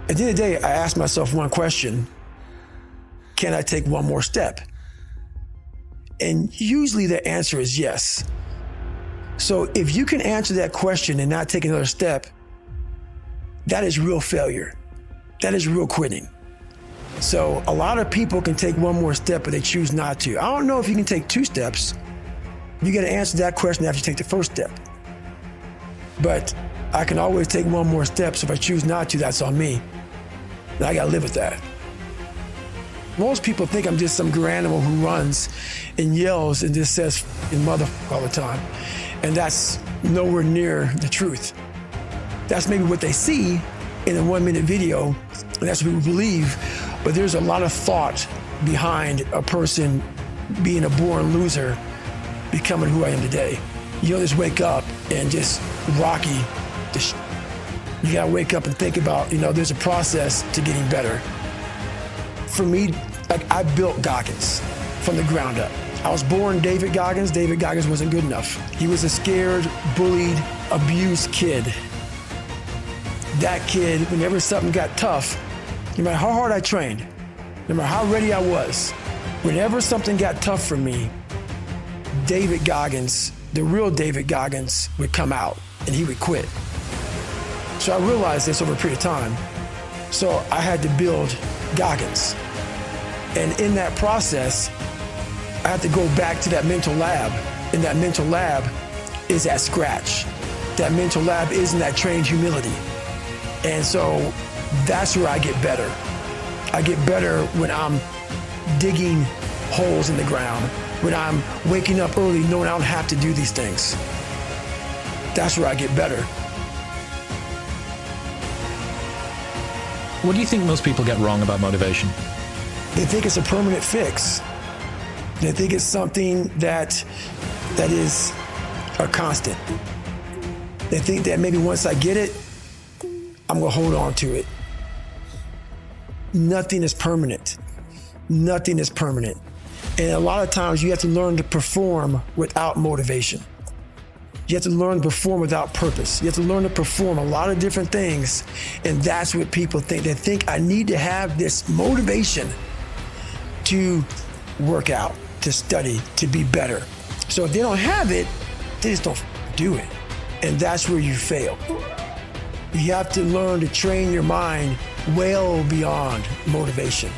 At the end of the day, I asked myself one question: can I take one more step? And usually the answer is yes. So if you can answer that question and not take another step, that is real failure. That is real quitting. So a lot of people can take one more step, but they choose not to. I don't know if you can take 2 steps. You got to answer that question after you take the first step. But I can always take one more step, so if I choose not to, that's on me. And I got to live with that. Most people think I'm just some grand animal who runs and yells and just says mother all the time. And that's nowhere near the truth. That's maybe what they see in a 1-minute video, and that's what people believe. But there's a lot of thought behind a person being a born loser, becoming who I am today. You don't just wake up and just rocky. You gotta wake up and think about, there's a process to getting better. For me, I built Goggins from the ground up. I was born David Goggins. David Goggins wasn't good enough. He was a scared, bullied, abused kid. That kid, whenever something got tough, no matter how hard I trained, no matter how ready I was, whenever something got tough for me, David Goggins, the real David Goggins, would come out and he would quit. So I realized this over a period of time. So I had to build Goggins. And in that process, I had to go back to that mental lab. And that mental lab is at scratch. That mental lab is in that trained humility. And so that's where I get better. I get better when I'm digging holes in the ground, when I'm waking up early knowing I don't have to do these things. That's where I get better. What do you think most people get wrong about motivation? They think it's a permanent fix. They think it's something that is a constant. They think that maybe once I get it, I'm gonna hold on to it. Nothing is permanent. Nothing is permanent. And a lot of times you have to learn to perform without motivation. You have to learn to perform without purpose. You have to learn to perform a lot of different things. And that's what people think. They think I need to have this motivation to work out, to study, to be better. So if they don't have it, they just don't do it. And that's where you fail. You have to learn to train your mind well beyond motivation.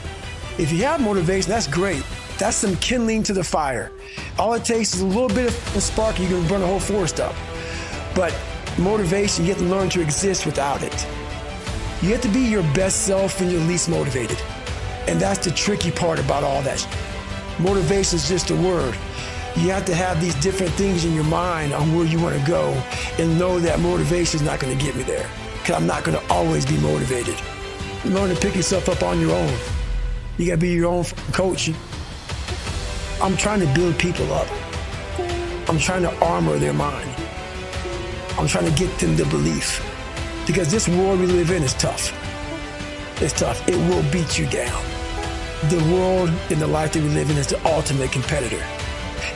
If you have motivation, that's great. That's some kindling to the fire. All it takes is a little bit of a spark and you can burn the whole forest up. But motivation, you have to learn to exist without it. You have to be your best self when you're least motivated. And that's the tricky part about all that. Motivation is just a word. You have to have these different things in your mind on where you want to go and know that motivation is not going to get me there, because I'm not going to always be motivated. Learn to pick yourself up on your own. You got to be your own coach. I'm trying to build people up. I'm trying to armor their mind. I'm trying to get them the belief, because this world we live in is tough. It's tough. It will beat you down. The world and the life that we live in is the ultimate competitor.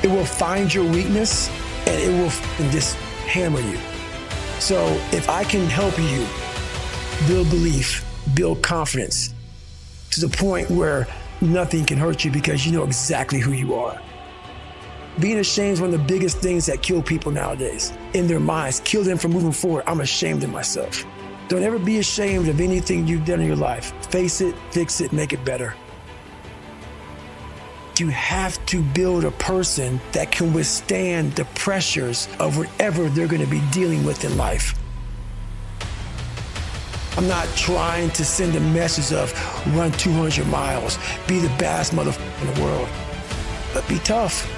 It will find your weakness and it will just hammer you. So if I can help you build belief, build confidence to the point where nothing can hurt you because you know exactly who you are. Being ashamed is one of the biggest things that kill people nowadays in their minds, kill them from moving forward. I'm ashamed of myself. Don't ever be ashamed of anything you've done in your life. Face it, fix it, make it better. You have to build a person that can withstand the pressures of whatever they're going to be dealing with in life. I'm not trying to send a message of run 200 miles, be the baddest motherfucker in the world, but be tough.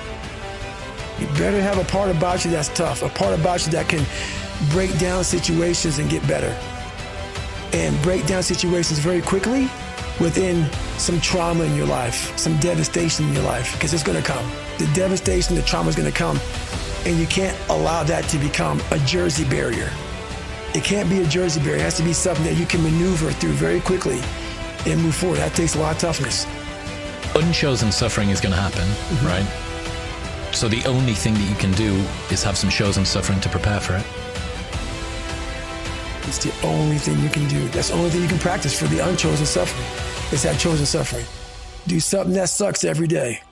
You better have a part about you that's tough, a part about you that can break down situations and get better. And break down situations very quickly within some trauma in your life, some devastation in your life, because it's gonna come. The devastation, the trauma is gonna come, and you can't allow that to become a Jersey barrier. It can't be a Jersey barrier. It has to be something that you can maneuver through very quickly and move forward. That takes a lot of toughness. Unchosen suffering is gonna happen, right? So the only thing that you can do is have some chosen suffering to prepare for it. It's the only thing you can do. That's the only thing you can practice for the unchosen suffering. It's that chosen suffering. Do something that sucks every day.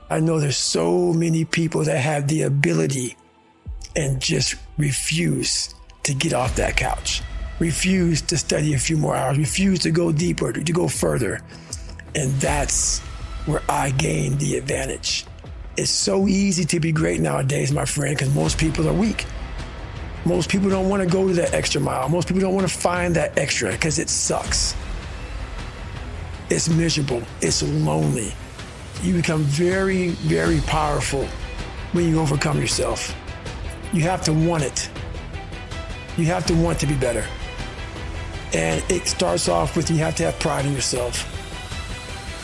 I know there's so many people that have the ability and just refuse to get off that couch, refuse to study a few more hours, refuse to go deeper, to go further. And that's where I gain the advantage. It's so easy to be great nowadays, my friend, because most people are weak. Most people don't want to go to that extra mile. Most people don't want to find that extra because it sucks. It's miserable. It's lonely. You become very, very powerful when you overcome yourself. You have to want it. You have to want to be better. And it starts off with you have to have pride in yourself.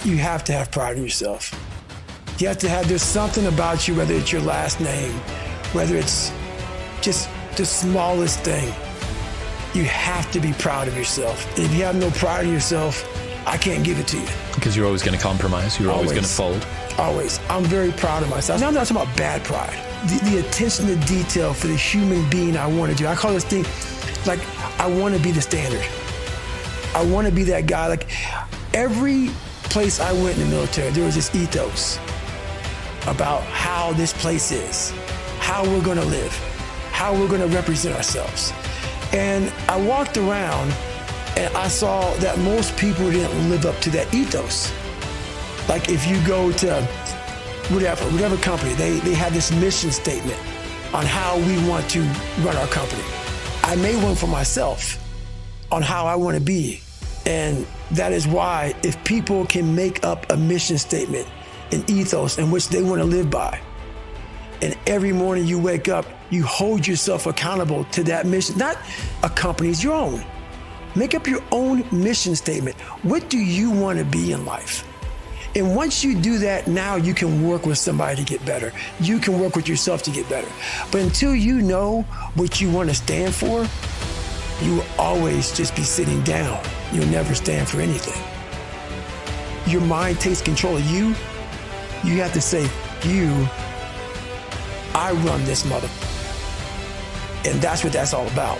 You have to have pride in yourself. You have to have, there's something about you, whether it's your last name, whether it's just the smallest thing, you have to be proud of yourself. If you have no pride in yourself, I can't give it to you. Because you're always going to compromise. You're always going to fold. Always. I'm very proud of myself. Now I'm not talking about bad pride. The attention to detail for the human being I want to do. I call this thing, like, I want to be the standard. I want to be that guy. Like, every place I went in the military, there was this ethos about how this place is, how we're going to live, how we're going to represent ourselves. And I walked around and I saw that most people didn't live up to that ethos. Like, if you go to whatever company, they have this mission statement on how we want to run our company. I made one for myself on how I want to be. And that is why, if people can make up a mission statement, an ethos in which they want to live by, and every morning you wake up, you hold yourself accountable to that mission, not a company's, your own. Make up your own mission statement. What do you want to be in life? And once you do that, now you can work with somebody to get better. You can work with yourself to get better. But until you know what you want to stand for, you will always just be sitting down. You'll never stand for anything. Your mind takes control of you. You have to say, I run this mother. And that's what that's all about.